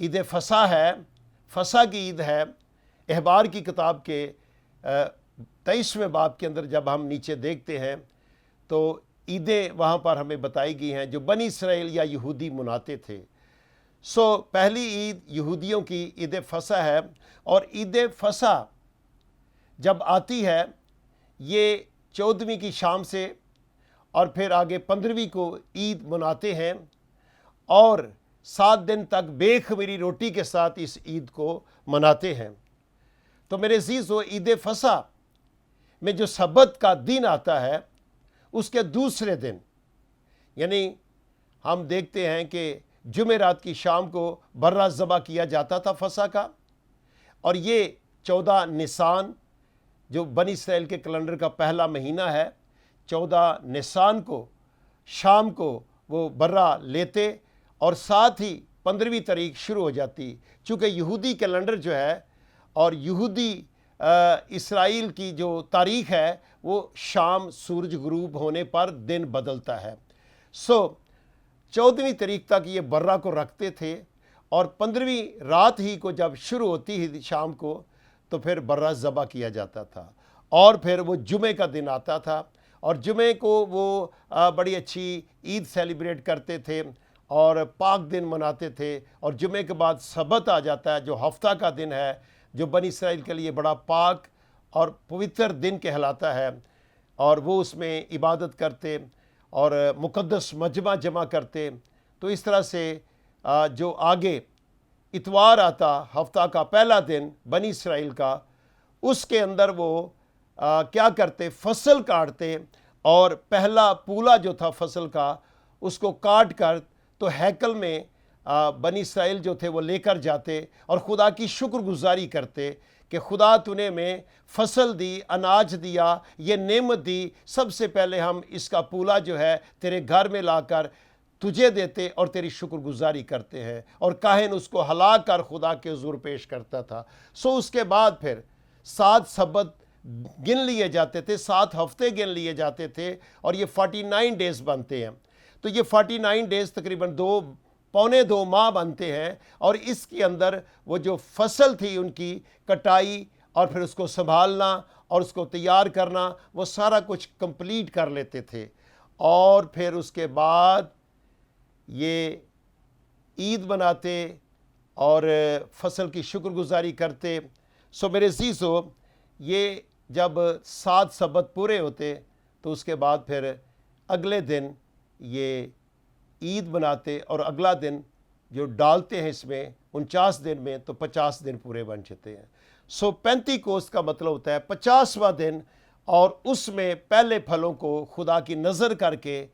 عید فصح ہے، فصح کی عید ہے۔ احبار کی کتاب کے 23ویں باب کے اندر جب ہم نیچے دیکھتے ہیں تو عیدیں وہاں پر ہمیں بتائی گئی ہیں جو بنی اسرائیل یا یہودی مناتے تھے۔ پہلی عید یہودیوں کی عید فصح ہے، اور عید فصح جب آتی ہے یہ 14ویں کی شام سے، اور پھر آگے 15ویں کو عید مناتے ہیں، اور 7 دن تک بے خمیری روٹی کے ساتھ اس عید کو مناتے ہیں۔ تو میرے عزیزو، عید فصح میں جو سبت کا دن آتا ہے اس کے دوسرے دن، یعنی ہم دیکھتے ہیں کہ جمعرات کی شام کو برہ ذبح کیا جاتا تھا فصح کا، اور یہ 14 نسان جو بنی اسرائیل کے کیلنڈر کا پہلا مہینہ ہے، 14 نسان کو شام کو وہ برہ لیتے، اور ساتھ ہی 15ویں تاریخ شروع ہو جاتی، چونکہ یہودی کیلنڈر جو ہے اور یہودی اسرائیل کی جو تاریخ ہے وہ شام سورج غروب ہونے پر دن بدلتا ہے۔ 14ویں تاریخ تک یہ برہ کو رکھتے تھے، اور 15ویں رات ہی کو جب شروع ہوتی ہی شام کو تو پھر برہ ذبح کیا جاتا تھا، اور پھر وہ جمعے کا دن آتا تھا، اور جمعے کو وہ بڑی اچھی عید سیلیبریٹ کرتے تھے اور پاک دن مناتے تھے، اور جمعے کے بعد سبت آ جاتا ہے جو ہفتہ کا دن ہے، جو بنی اسرائیل کے لیے بڑا پاک اور پوتر دن کہلاتا ہے، اور وہ اس میں عبادت کرتے اور مقدس مجمع جمع کرتے۔ تو اس طرح سے جو آگے اتوار آتا، ہفتہ کا پہلا دن بنی اسرائیل کا، اس کے اندر وہ کیا کرتے، فصل کاٹتے، اور پہلا پولا جو تھا فصل کا اس کو کاٹ کر تو ہیکل میں بنی اسرائیل جو تھے وہ لے کر جاتے اور خدا کی شکر گزاری کرتے کہ خدا تو نے میں فصل دی، اناج دیا، یہ نعمت دی، سب سے پہلے ہم اس کا پولا جو ہے تیرے گھر میں لا کر تجھے دیتے اور تیری شکر گزاری کرتے ہیں، اور کاہن اس کو ہلا کر خدا کے حضور پیش کرتا تھا۔ اس کے بعد پھر 7 سبت گن لیے جاتے تھے، 7 ہفتے گن لیے جاتے تھے، اور یہ 49 ڈیز بنتے ہیں۔ تو یہ 49 ڈیز تقریباً 2 ماہ بنتے ہیں، اور اس کے اندر وہ جو فصل تھی ان کی کٹائی اور پھر اس کو سنبھالنا اور اس کو تیار کرنا، وہ سارا کچھ کمپلیٹ کر لیتے تھے، اور پھر اس کے بعد یہ عید مناتے اور فصل کی شکر گزاری کرتے۔ میرے عزیزو، یہ جب 7 سبت پورے ہوتے تو اس کے بعد پھر اگلے دن یہ عید مناتے، اور اگلا دن جو ڈالتے ہیں اس میں 49 دن میں تو 50 دن پورے بن جاتے ہیں۔ پینتی کوست کا مطلب ہوتا ہے 50واں دن، اور اس میں پہلے پھلوں کو خدا کی نظر کر کے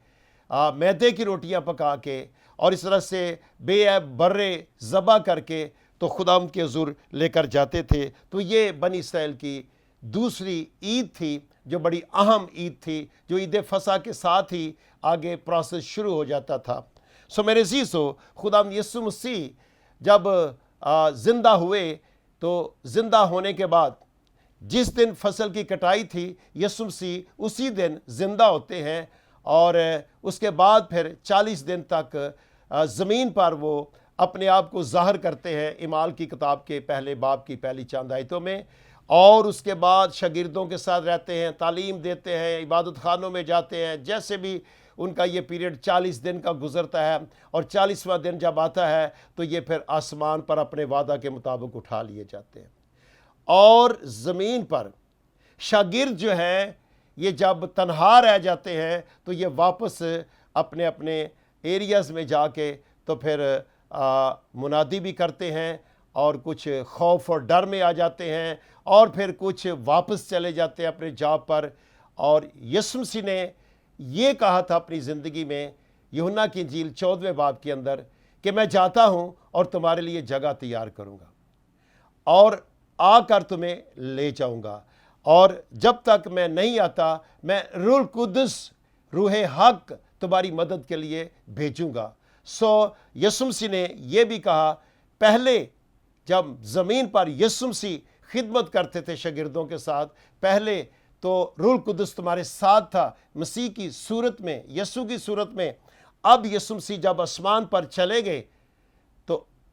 میدے کی روٹیاں پکا کے اور اس طرح سے بے عیب برے ذبح کر کے تو خدا ان کے حضور لے کر جاتے تھے۔ تو یہ بنی اسرائیل کی دوسری عید تھی جو بڑی اہم عید تھی، جو عید فصح کے ساتھ ہی آگے پروسیس شروع ہو جاتا تھا۔ میرے عزیزو، خدا یسوع مسیح جب زندہ ہوئے تو زندہ ہونے کے بعد جس دن فصل کی کٹائی تھی، یسوع مسیح اسی دن زندہ ہوتے ہیں، اور اس کے بعد پھر 40 دن تک زمین پر وہ اپنے آپ کو ظاہر کرتے ہیں اعمال کی کتاب کے پہلے باب کی پہلی چند آیتوں میں، اور اس کے بعد شاگردوں کے ساتھ رہتے ہیں، تعلیم دیتے ہیں، عبادت خانوں میں جاتے ہیں، جیسے بھی ان کا یہ پیریڈ 40 دن کا گزرتا ہے، اور 40واں دن جب آتا ہے تو یہ پھر آسمان پر اپنے وعدہ کے مطابق اٹھا لیے جاتے ہیں، اور زمین پر شاگرد جو ہیں یہ جب تنہا رہ جاتے ہیں تو یہ واپس اپنے اپنے ایریاز میں جا کے تو پھر منادی بھی کرتے ہیں، اور کچھ خوف اور ڈر میں آ جاتے ہیں، اور پھر کچھ واپس چلے جاتے ہیں اپنے جاب پر۔ اور یسوع مسیح نے یہ کہا تھا اپنی زندگی میں یوحنا کی انجیل 14ویں باب کے اندر کہ میں جاتا ہوں اور تمہارے لیے جگہ تیار کروں گا، اور آ کر تمہیں لے جاؤں گا، اور جب تک میں نہیں آتا میں روح القدس، روح حق تمہاری مدد کے لیے بھیجوں گا۔ یسوع مسیح نے یہ بھی کہا، پہلے جب زمین پر یسوع مسیح خدمت کرتے تھے شاگردوں کے ساتھ، پہلے تو روح القدس تمہارے ساتھ تھا مسیح کی صورت میں، یسوع کی صورت میں۔ اب یسوع مسیح جب آسمان پر چلے گئے تو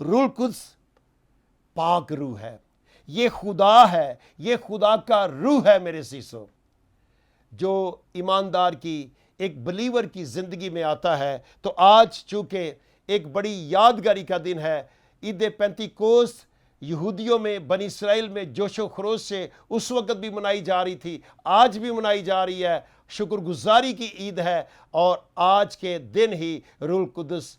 روح القدس پاک روح ہے، یہ خدا ہے، یہ خدا کا روح ہے میرے عزیزو، جو ایماندار کی ایک بلیور کی زندگی میں آتا ہے۔ تو آج چونکہ ایک بڑی یادگاری کا دن ہے، عید پینتیکوست یہودیوں میں، بنی اسرائیل میں جوش و خروش سے اس وقت بھی منائی جا رہی تھی، آج بھی منائی جا رہی ہے، شکر گزاری کی عید ہے، اور آج کے دن ہی روح القدس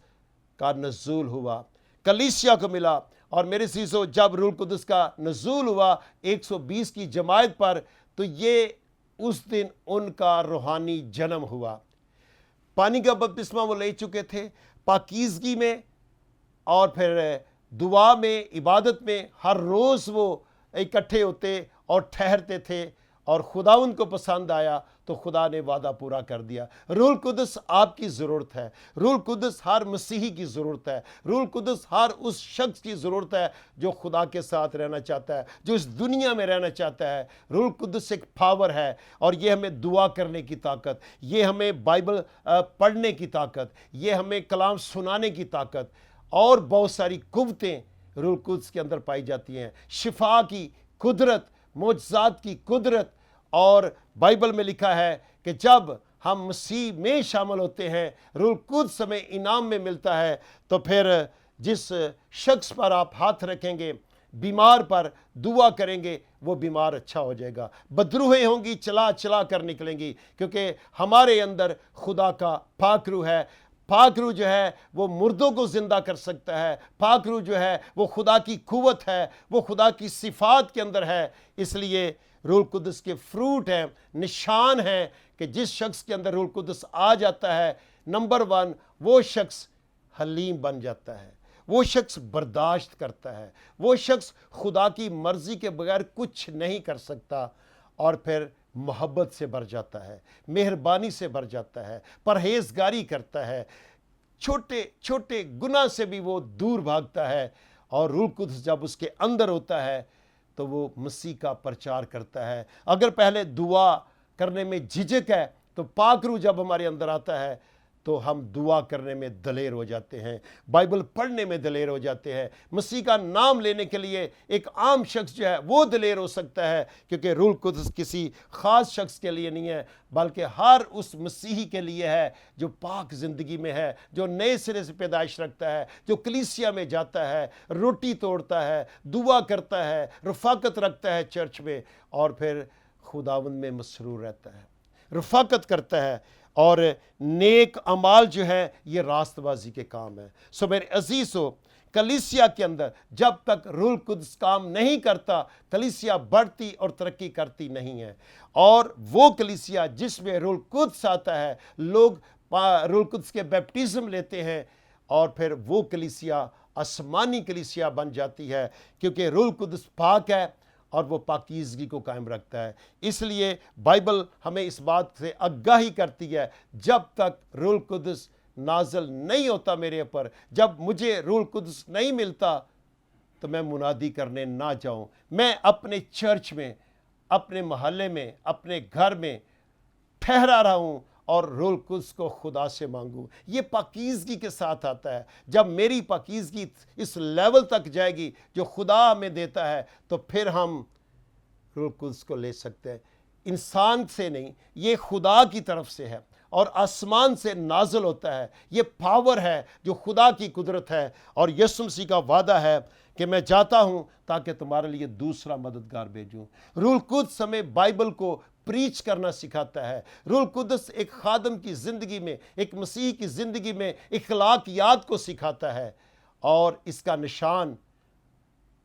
کا نزول ہوا، کلیسیا کو ملا۔ اور میرے عزیزو، جب روح القدس کا نزول ہوا 120 کی جماعت پر، تو یہ اس دن ان کا روحانی جنم ہوا۔ پانی کا بپتسمہ وہ لے چکے تھے، پاکیزگی میں اور پھر دعا میں، عبادت میں ہر روز وہ اکٹھے ہوتے اور ٹھہرتے تھے، اور خدا ان کو پسند آیا تو خدا نے وعدہ پورا کر دیا۔ روح القدس آپ کی ضرورت ہے، روح القدس ہر مسیحی کی ضرورت ہے، روح القدس ہر اس شخص کی ضرورت ہے جو خدا کے ساتھ رہنا چاہتا ہے، جو اس دنیا میں رہنا چاہتا ہے۔ روح القدس ایک پاور ہے، اور یہ ہمیں دعا کرنے کی طاقت، یہ ہمیں بائبل پڑھنے کی طاقت، یہ ہمیں کلام سنانے کی طاقت، اور بہت ساری قوتیں روح القدس کے اندر پائی جاتی ہیں، شفا کی قدرت، معجزات کی قدرت۔ اور بائبل میں لکھا ہے کہ جب ہم مسیح میں شامل ہوتے ہیں، روح القدس ہمیں انعام میں ملتا ہے، تو پھر جس شخص پر آپ ہاتھ رکھیں گے، بیمار پر دعا کریں گے، وہ بیمار اچھا ہو جائے گا، بدروحیں ہوں گی چلا چلا کر نکلیں گی، کیونکہ ہمارے اندر خدا کا پاک روح ہے۔ پاک روح جو ہے وہ مردوں کو زندہ کر سکتا ہے، پاک روح جو ہے وہ خدا کی قوت ہے، وہ خدا کی صفات کے اندر ہے۔ اس لیے روح القدس کے فروٹ ہیں، نشان ہیں کہ جس شخص کے اندر روح القدس آ جاتا ہے، نمبر 1 وہ شخص حلیم بن جاتا ہے، وہ شخص برداشت کرتا ہے، وہ شخص خدا کی مرضی کے بغیر کچھ نہیں کر سکتا، اور پھر محبت سے بھر جاتا ہے، مہربانی سے بھر جاتا ہے، پرہیزگاری کرتا ہے، چھوٹے چھوٹے گناہ سے بھی وہ دور بھاگتا ہے۔ اور روح القدس جب اس کے اندر ہوتا ہے تو وہ مسیح کا پرچار کرتا ہے۔ اگر پہلے دعا کرنے میں جھجک ہے، تو پاک روح جب ہمارے اندر آتا ہے تو ہم دعا کرنے میں دلیر ہو جاتے ہیں، بائبل پڑھنے میں دلیر ہو جاتے ہیں، مسیح کا نام لینے کے لیے ایک عام شخص جو ہے وہ دلیر ہو سکتا ہے، کیونکہ روح القدس کسی خاص شخص کے لیے نہیں ہے، بلکہ ہر اس مسیحی کے لیے ہے جو پاک زندگی میں ہے، جو نئے سرے سے پیدائش رکھتا ہے، جو کلیسیا میں جاتا ہے، روٹی توڑتا ہے، دعا کرتا ہے، رفاقت رکھتا ہے چرچ میں، اور پھر خداوند میں مسرور رہتا ہے، رفاقت کرتا ہے۔ اور نیک اعمال جو ہے یہ راست بازی کے کام ہے۔ سو میرے عزیزو، کلیسیا کے اندر جب تک روح القدس کام نہیں کرتا، کلیسیا بڑھتی اور ترقی کرتی نہیں ہے۔ اور وہ کلیسیا جس میں روح القدس آتا ہے، لوگ روح القدس کے بیپٹزم لیتے ہیں، اور پھر وہ کلیسیا آسمانی کلیسیا بن جاتی ہے، کیونکہ روح القدس پاک ہے اور وہ پاکیزگی کو قائم رکھتا ہے۔ اس لیے بائبل ہمیں اس بات سے آگاہی کرتی ہے، جب تک روح القدس نازل نہیں ہوتا میرے اوپر، جب مجھے روح القدس نہیں ملتا، تو میں منادی کرنے نہ جاؤں، میں اپنے چرچ میں، اپنے محلے میں، اپنے گھر میں ٹھہرا رہا ہوں، اور روح القدس کو خدا سے مانگوں۔ یہ پاکیزگی کے ساتھ آتا ہے۔ جب میری پاکیزگی اس لیول تک جائے گی جو خدا ہمیں دیتا ہے، تو پھر ہم روح القدس کو لے سکتے ہیں۔ انسان سے نہیں، یہ خدا کی طرف سے ہے، اور آسمان سے نازل ہوتا ہے۔ یہ پاور ہے جو خدا کی قدرت ہے، اور یسوع مسیح کا وعدہ ہے کہ میں جاتا ہوں تاکہ تمہارے لیے دوسرا مددگار بھیجوں۔ روح القدس ہمیں بائبل کو پریچ کرنا سکھاتا ہے۔ روح القدس ایک خادم کی زندگی میں، ایک مسیح کی زندگی میں اخلاقیات کو سکھاتا ہے، اور اس کا نشان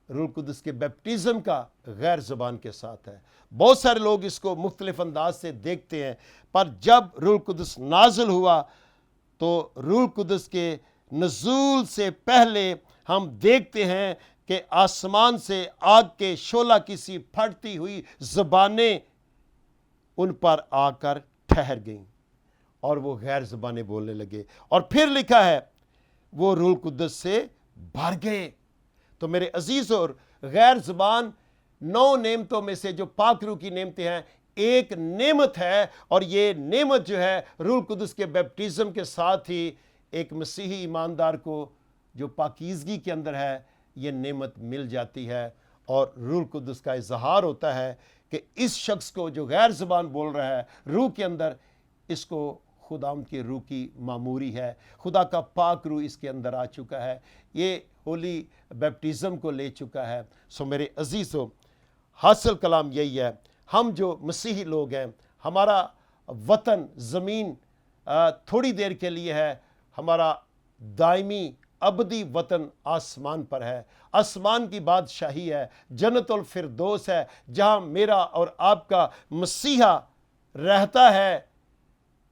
روح القدس کے بیپٹزم کا غیر زبان کے ساتھ ہے۔ بہت سارے لوگ اس کو مختلف انداز سے دیکھتے ہیں، پر جب روح القدس نازل ہوا تو روح القدس کے نزول سے پہلے ہم دیکھتے ہیں کہ آسمان سے آگ کے شعلہ کی سی پھٹتی ہوئی زبانیں ان پر آ کر ٹھہر گئیں، اور وہ غیر زبانیں بولنے لگے، اور پھر لکھا ہے وہ روح القدس سے بھر گئے۔ تو میرے عزیز، اور غیر زبان 9 نعمتوں میں سے جو پاک روح کی نعمتیں ہیں، ایک نعمت ہے، اور یہ نعمت جو ہے روح القدس کے بیپٹزم کے ساتھ ہی ایک مسیحی ایماندار کو جو پاکیزگی کے اندر ہے یہ نعمت مل جاتی ہے، اور روح القدس کا اظہار ہوتا ہے کہ اس شخص کو جو غیر زبان بول رہا ہے روح کے اندر، اس کو خداوند کی روح کی معموری ہے، خدا کا پاک روح اس کے اندر آ چکا ہے، یہ ہولی بیپٹزم کو لے چکا ہے۔ سو میرے عزیزو، حاصل کلام یہی ہے، ہم جو مسیحی لوگ ہیں، ہمارا وطن زمین تھوڑی دیر کے لیے ہے، ہمارا دائمی ابدی وطن آسمان پر ہے، آسمان کی بادشاہی ہے، جنت الفردوس ہے، جہاں میرا اور آپ کا مسیحا رہتا ہے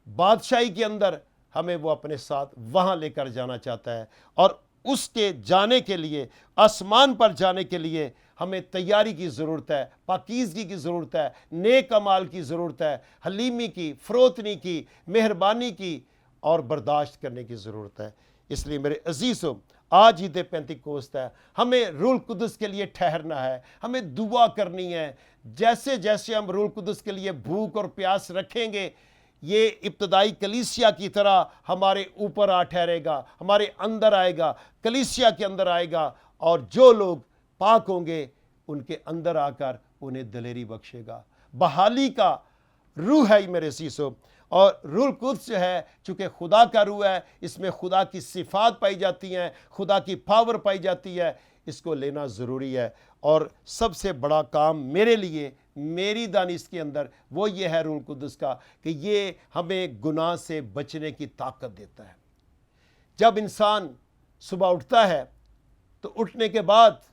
بادشاہی کے اندر۔ ہمیں وہ اپنے ساتھ وہاں لے کر جانا چاہتا ہے، اور اس کے جانے کے لیے، آسمان پر جانے کے لیے ہمیں تیاری کی ضرورت ہے، پاکیزگی کی ضرورت ہے، نیک اعمال کی ضرورت ہے، حلیمی کی، فروتنی کی، مہربانی کی اور برداشت کرنے کی ضرورت ہے۔ اس لیے میرے عزیزو، آج عید پینتیکوست ہے، ہمیں روح القدس کے لیے ٹھہرنا ہے، ہمیں دعا کرنی ہے۔ جیسے جیسے ہم روح القدس کے لیے بھوک اور پیاس رکھیں گے، یہ ابتدائی کلیسیا کی طرح ہمارے اوپر آ ٹھہرے گا، ہمارے اندر آئے گا، کلیسیا کے اندر آئے گا، اور جو لوگ پاک ہوں گے ان کے اندر آ کر انہیں دلیری بخشے گا۔ بحالی کا روح ہے میرے عزیزو، اور روح القدس جو ہے چونکہ خدا کا روح ہے، اس میں خدا کی صفات پائی جاتی ہیں، خدا کی پاور پائی جاتی ہے، اس کو لینا ضروری ہے۔ اور سب سے بڑا کام میرے لیے، میری دانش کے اندر، وہ یہ ہے روح القدس کا، کہ یہ ہمیں گناہ سے بچنے کی طاقت دیتا ہے۔ جب انسان صبح اٹھتا ہے تو اٹھنے کے بعد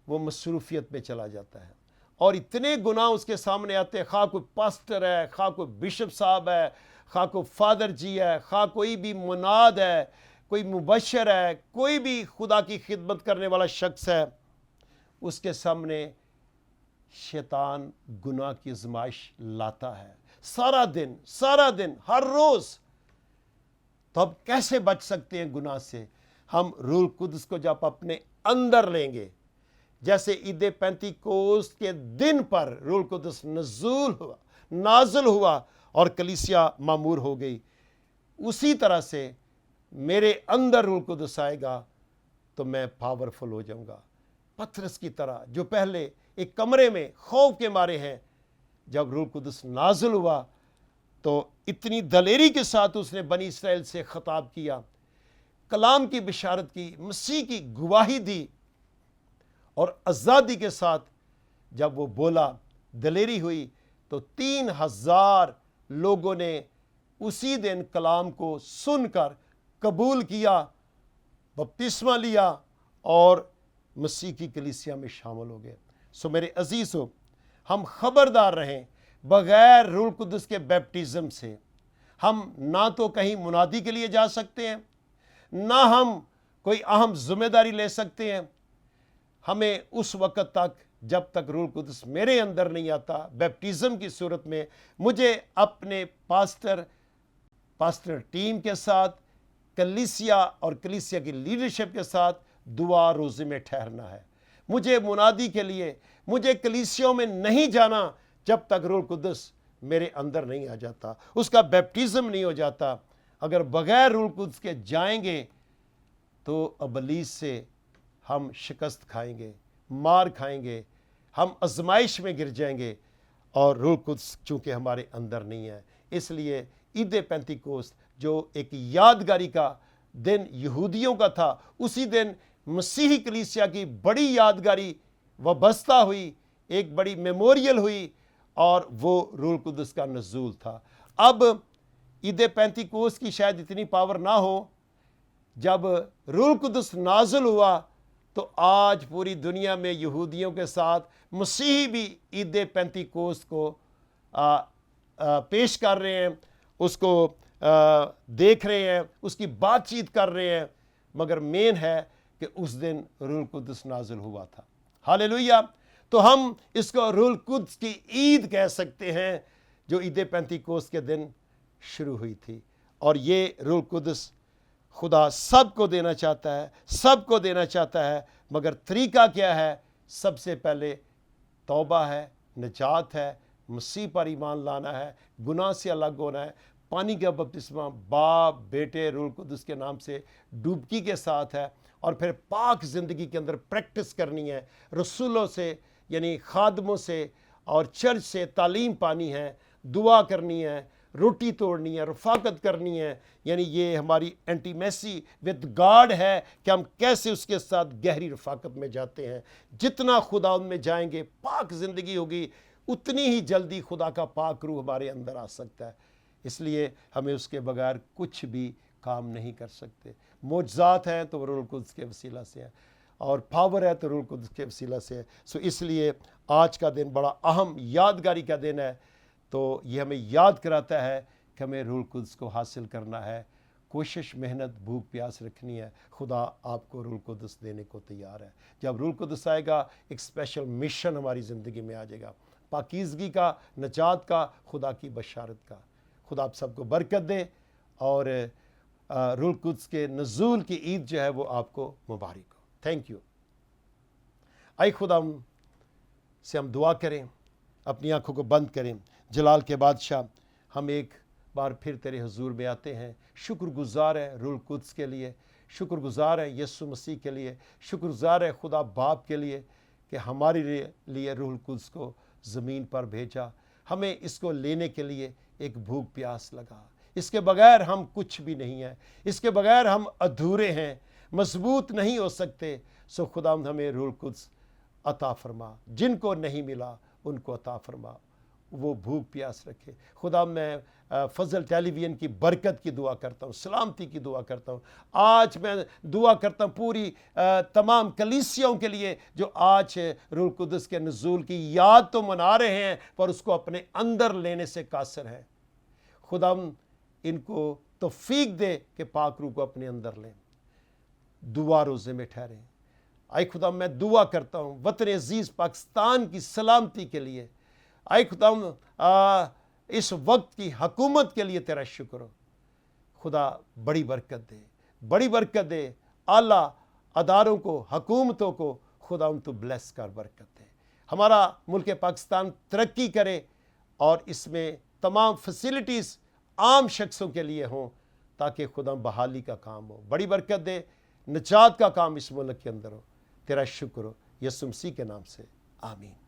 وہ مصروفیت میں چلا جاتا ہے، اور اتنے گناہ اس کے سامنے آتے ہیں، خواہ کوئی پاسٹر ہے، خواہ کوئی بشپ صاحب ہے، خواہ کوئی فادر جی ہے، خواہ کوئی بھی مناد ہے، کوئی مبشر ہے، کوئی بھی خدا کی خدمت کرنے والا شخص ہے، اس کے سامنے شیطان گناہ کی آزمائش لاتا ہے سارا دن ہر روز۔ تو اب کیسے بچ سکتے ہیں گناہ سے؟ ہم روح القدس کو جب اپنے اندر لیں گے، جیسے عید پینتیکوست کے دن پر روح القدس نازل ہوا اور کلیسیا معمور ہو گئی، اسی طرح سے میرے اندر روح القدس آئے گا تو میں پاورفل ہو جاؤں گا، پترس کی طرح جو پہلے ایک کمرے میں خوف کے مارے ہیں۔ جب روح القدس نازل ہوا تو اتنی دلیری کے ساتھ اس نے بنی اسرائیل سے خطاب کیا، کلام کی بشارت کی، مسیح کی گواہی دی، اور آزادی کے ساتھ جب وہ بولا، دلیری ہوئی، تو 3000 لوگوں نے اسی دن کلام کو سن کر قبول کیا، بپتسمہ لیا، اور مسیح کی کلیسیا میں شامل ہو گئے۔ سو میرے عزیزو، ہم خبردار رہیں، بغیر روح القدس کے بیپٹزم سے ہم نہ تو کہیں منادی کے لیے جا سکتے ہیں، نہ ہم کوئی اہم ذمہ داری لے سکتے ہیں۔ ہمیں اس وقت تک، جب تک روح القدس میرے اندر نہیں آتا بیپٹزم کی صورت میں، مجھے اپنے پاسٹر ٹیم کے ساتھ، کلیسیا اور کلیسیا کی لیڈرشپ کے ساتھ دعا روزے میں ٹھہرنا ہے۔ مجھے منادی کے لیے، مجھے کلیسیوں میں نہیں جانا جب تک روح القدس میرے اندر نہیں آ جاتا، اس کا بیپٹزم نہیں ہو جاتا۔ اگر بغیر روح القدس کے جائیں گے تو ابلیس سے ہم شکست کھائیں گے، مار کھائیں گے، ہم آزمائش میں گر جائیں گے، اور روح القدس چونکہ ہمارے اندر نہیں ہے۔ اس لیے عید پینتیکوست جو ایک یادگاری کا دن یہودیوں کا تھا، اسی دن مسیحی کلیسیا کی بڑی یادگاری وابستہ ہوئی، ایک بڑی میموریل ہوئی، اور وہ روح القدس کا نزول تھا۔ اب عید پینتیکوست کی شاید اتنی پاور نہ ہو، جب روح القدس نازل ہوا تو آج پوری دنیا میں یہودیوں کے ساتھ مسیحی بھی عید پینتیکوست کو پیش کر رہے ہیں، اس کو دیکھ رہے ہیں، اس کی بات چیت کر رہے ہیں، مگر مین ہے کہ اس دن روح القدس نازل ہوا تھا۔ ہاللیلویہ! تو ہم اس کو روح القدس کی عید کہہ سکتے ہیں، جو عید پینتیکوست کے دن شروع ہوئی تھی۔ اور یہ روح القدس خدا سب کو دینا چاہتا ہے، سب کو دینا چاہتا ہے، مگر طریقہ کیا ہے؟ سب سے پہلے توبہ ہے، نجات ہے، مسیح پر ایمان لانا ہے، گناہ سے الگ ہونا ہے، پانی کا بپتسمہ باپ بیٹے روح القدس کے نام سے ڈوبکی کے ساتھ ہے، اور پھر پاک زندگی کے اندر پریکٹس کرنی ہے، رسولوں سے یعنی خادموں سے اور چرچ سے تعلیم پانی ہے، دعا کرنی ہے، روٹی توڑنی ہے، رفاقت کرنی ہے، یعنی یہ ہماری انٹیمیسی ود گاڈ ہے کہ ہم کیسے اس کے ساتھ گہری رفاقت میں جاتے ہیں۔ جتنا خدا ان میں جائیں گے، پاک زندگی ہوگی، اتنی ہی جلدی خدا کا پاک روح ہمارے اندر آ سکتا ہے۔ اس لیے ہمیں اس کے بغیر کچھ بھی کام نہیں کر سکتے۔ معجزات ہیں تو روح القدس کے وسیلہ سے ہے، اور پاور ہے تو روح القدس کے وسیلہ سے ہے۔ اس لیے آج کا دن بڑا اہم یادگاری کا دن ہے، تو یہ ہمیں یاد کراتا ہے کہ ہمیں روح القدس کو حاصل کرنا ہے، کوشش محنت بھوک پیاس رکھنی ہے۔ خدا آپ کو روح القدس دینے کو تیار ہے۔ جب روح القدس آئے گا، ایک اسپیشل مشن ہماری زندگی میں آ جائے گا، پاکیزگی کا، نجات کا، خدا کی بشارت کا۔ خدا آپ سب کو برکت دے، اور روح القدس کے نزول کی عید جو ہے وہ آپ کو مبارک ہو۔ Thank you. آئی خدا سے ہم دعا کریں، اپنی آنکھوں کو بند کریں۔ جلال کے بادشاہ، ہم ایک بار پھر تیرے حضور میں آتے ہیں، شکر گزار ہے روح القدس کے لیے، شکر گزار ہے یسوع مسیح کے لیے، شکر گزار ہے خدا باپ کے لیے کہ ہمارے لیے روح القدس کو زمین پر بھیجا۔ ہمیں اس کو لینے کے لیے ایک بھوک پیاس لگا۔ اس کے بغیر ہم کچھ بھی نہیں ہیں، اس کے بغیر ہم ادھورے ہیں، مضبوط نہیں ہو سکتے۔ خدا ہمیں روح القدس عطا فرما، جن کو نہیں ملا ان کو عطا فرما، وہ بھوک پیاس رکھے۔ خدا میں فضل ٹیلی ویژن کی برکت کی دعا کرتا ہوں، سلامتی کی دعا کرتا ہوں۔ آج میں دعا کرتا ہوں پوری تمام کلیسیوں کے لیے جو آج روح القدس کے نزول کی یاد تو منا رہے ہیں پر اس کو اپنے اندر لینے سے قاصر ہیں۔ خدا ان کو توفیق دے کہ پاک روح کو اپنے اندر لیں، دعا روزے میں ٹھہریں۔ اے خدا میں دعا کرتا ہوں وطن عزیز پاکستان کی سلامتی کے لیے۔ اے خدا اس وقت کی حکومت کے لیے تیرا شکر ہو۔ خدا بڑی برکت دے، بڑی برکت دے، اعلیٰ اداروں کو، حکومتوں کو خدا تو بلیس کر برکت دے۔ ہمارا ملک پاکستان ترقی کرے، اور اس میں تمام فیسلٹیز عام شخصوں کے لیے ہوں، تاکہ خدا بحالی کا کام ہو، بڑی برکت دے، نجات کا کام اس ملک کے اندر ہو۔ تیرا شکر ہو، یسوع مسیح کے نام سے، آمین۔